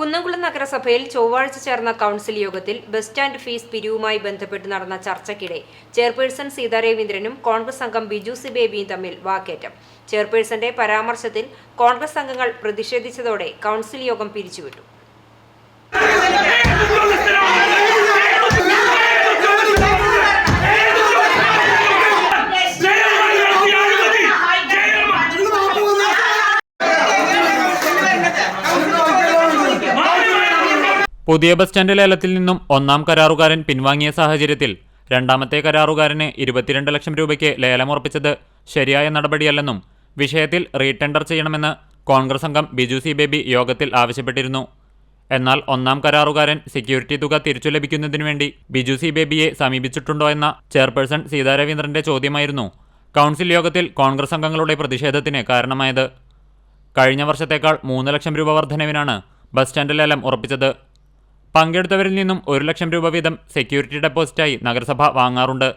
കുന്നംകുളം നഗരസഭയിൽ ചൊവ്വാഴ്ച ചേർന്ന കൗൺസിൽ യോഗത്തിൽ ബസ് സ്റ്റാൻഡ് ഫീസ് പിരിവുമായി ബന്ധപ്പെട്ട് നടന്ന ചർച്ചയ്ക്കിടെ ചെയർപേഴ്സൺ സീതാ രവീന്ദ്രനും കോൺഗ്രസ് അംഗം ബിജു സി ബേബിയും തമ്മിൽ വാക്കേറ്റം. ചെയർപേഴ്സന്റെ പരാമർശത്തിൽ കോൺഗ്രസ് അംഗങ്ങൾ പ്രതിഷേധിച്ചതോടെ കൗൺസിൽ യോഗം പിരിച്ചുവിട്ടു. പുതിയ ബസ് സ്റ്റാൻഡ് ലേലത്തിൽ നിന്നും ഒന്നാം കരാറുകാരൻ പിൻവാങ്ങിയ സാഹചര്യത്തിൽ രണ്ടാമത്തെ കരാറുകാരന് 22 ലക്ഷം രൂപയ്ക്ക് ലേലമുറപ്പിച്ചത് ശരിയായ നടപടിയല്ലെന്നും വിഷയത്തിൽ റീടെൻഡർ ചെയ്യണമെന്ന് കോൺഗ്രസ് അംഗം ബിജു സി ബേബി യോഗത്തിൽ ആവശ്യപ്പെട്ടിരുന്നു. എന്നാൽ ഒന്നാം കരാറുകാരൻ സെക്യൂരിറ്റി തുക തിരിച്ചു ലഭിക്കുന്നതിനു വേണ്ടി ബിജു സി ബേബിയെ സമീപിച്ചിട്ടുണ്ടോ എന്ന ചെയർപേഴ്സൺ സീതാ രവീന്ദ്രന്റെ ചോദ്യമായിരുന്നു കൗൺസിൽ യോഗത്തിൽ കോൺഗ്രസ് അംഗങ്ങളുടെ പ്രതിഷേധത്തിന് കാരണമായത്. കഴിഞ്ഞ വർഷത്തേക്കാൾ 3 ലക്ഷം രൂപ വർധനവിനാണ് ബസ് സ്റ്റാൻഡ് ലേലം ഉറപ്പിച്ചത്. പങ്കെടുത്തവരിൽ നിന്നും 1 ലക്ഷം രൂപ വീതം സെക്യൂരിറ്റി ഡെപ്പോസിറ്റായി നഗരസഭ വാങ്ങാറുണ്ട്.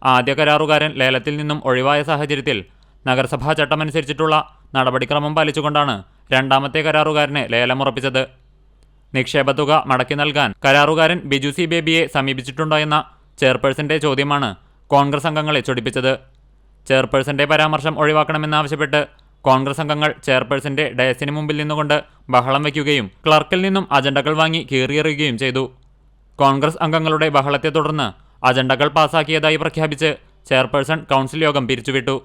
ആദ്യ കരാറുകാരൻ ലേലത്തിൽ നിന്നും ഒഴിവായ സാഹചര്യത്തിൽ നഗരസഭാ ചട്ടമനുസരിച്ചിട്ടുള്ള നടപടിക്രമം പാലിച്ചുകൊണ്ടാണ് രണ്ടാമത്തെ കരാറുകാരന് ലേലമുറപ്പിച്ചത്. നിക്ഷേപത്തുക മടക്കി നൽകാൻ കരാറുകാരൻ ബിജു സി ബേബിയെ സമീപിച്ചിട്ടുണ്ടോ എന്ന ചെയർപേഴ്സന്റെ ചോദ്യമാണ് കോൺഗ്രസ് അംഗങ്ങളെ ചൊടിപ്പിച്ചത്. ചെയർപേഴ്സന്റെ പരാമർശം ഒഴിവാക്കണമെന്നാവശ്യപ്പെട്ട് കോൺഗ്രസ് അംഗങ്ങൾ ചെയർപേഴ്സന്റെ ഡയസിന് മുമ്പിൽ നിന്നുകൊണ്ട് ബഹളം വയ്ക്കുകയും ക്ലർക്കിൽ നിന്നും അജണ്ടകൾ വാങ്ങി കീറിയെറിയുകയും ചെയ്തു. കോൺഗ്രസ് അംഗങ്ങളുടെ ബഹളത്തെ തുടർന്ന് അജണ്ടകൾ പാസാക്കിയതായി പ്രഖ്യാപിച്ച് ചെയർപേഴ്സൺ കൗൺസിൽ യോഗം പിരിച്ചുവിട്ടു.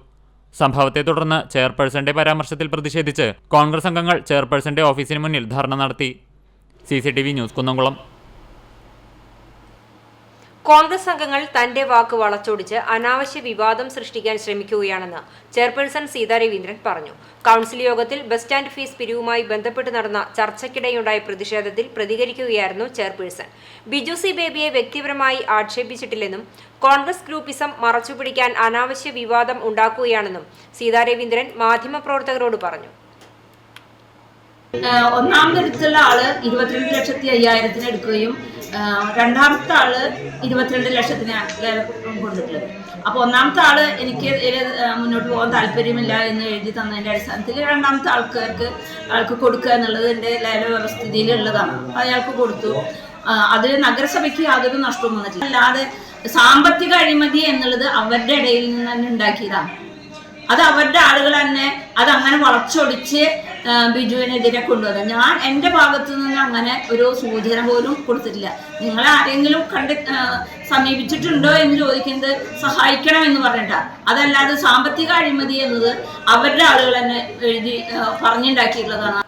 സംഭവത്തെ തുടർന്ന് ചെയർപേഴ്സന്റെ പരാമർശത്തിൽ പ്രതിഷേധിച്ച് കോൺഗ്രസ് അംഗങ്ങൾ ചെയർപേഴ്സന്റെ ഓഫീസിന് മുന്നിൽ ധർണ നടത്തി. CCTV news Kunnamkulam. കോൺഗ്രസ് അംഗങ്ങൾ തന്റെ വാക്ക് വളച്ചൊടിച്ച് അനാവശ്യ വിവാദം സൃഷ്ടിക്കാൻ ശ്രമിക്കുകയാണെന്ന് ചെയർപേഴ്സൺ സീതാ രവീന്ദ്രൻ പറഞ്ഞു. കൗൺസിൽ യോഗത്തിൽ ബസ് സ്റ്റാൻഡ് ഫീസ് പിരിവുമായി ബന്ധപ്പെട്ട് നടന്ന ചർച്ചയ്ക്കിടെയുണ്ടായ പ്രതിഷേധത്തിൽ പ്രതികരിക്കുകയായിരുന്നു ചെയർപേഴ്സൺ. ബിജു സി ബേബിയെ വ്യക്തിപരമായി ആക്ഷേപിച്ചിട്ടില്ലെന്നും കോൺഗ്രസ് ഗ്രൂപ്പിസം മറച്ചുപിടിക്കാൻ അനാവശ്യ വിവാദം ഉണ്ടാക്കുകയാണെന്നും സീതാ രവീന്ദ്രൻ മാധ്യമപ്രവർത്തകരോട് പറഞ്ഞു. ഒന്നാമതെടുത്തുള്ള ആള് 22,05,000 എടുക്കുകയും രണ്ടാമത്തെ ആള് 22 ലക്ഷത്തിന് കൊണ്ടിട്ടുള്ളത്. അപ്പോൾ ഒന്നാമത്തെ ആള് എനിക്ക് മുന്നോട്ട് പോകാൻ താല്പര്യമില്ല എന്ന് എഴുതി തന്നതിൻ്റെ അടിസ്ഥാനത്തിൽ രണ്ടാമത്തെ ആൾക്ക് കൊടുക്കുക എന്നുള്ളത് എൻ്റെ ലേല വ്യവസ്ഥിതിയിലുള്ളതാണ്. അയാൾക്ക് കൊടുത്തു. അത് നഗരസഭയ്ക്ക് യാതൊരു നഷ്ടവും വന്നിട്ടില്ല. അല്ലാതെ സാമ്പത്തിക അഴിമതി എന്നുള്ളത് അവരുടെ ഇടയിൽ നിന്ന് തന്നെ ഉണ്ടാക്കിയതാണ്. അത് അവരുടെ ആളുകൾ തന്നെ അതങ്ങനെ വളച്ചൊടിച്ച് ബിജുവിനെതിരെ കൊണ്ടുവന്നത്. ഞാൻ എൻ്റെ ഭാഗത്തു നിന്ന് അങ്ങനെ ഒരു സൂചന പോലും കൊടുത്തിട്ടില്ല. നിങ്ങളെ ആരെങ്കിലും സമീപിച്ചിട്ടുണ്ടോ എന്ന് ചോദിക്കുന്നത് സഹായിക്കണം എന്ന് പറഞ്ഞിട്ടാണ്. അതല്ലാതെ സാമ്പത്തിക അഴിമതി എന്നത് അവരുടെ ആളുകൾ തന്നെ എഴുതി പറഞ്ഞുണ്ടാക്കിയിട്ടുള്ളതാണ്.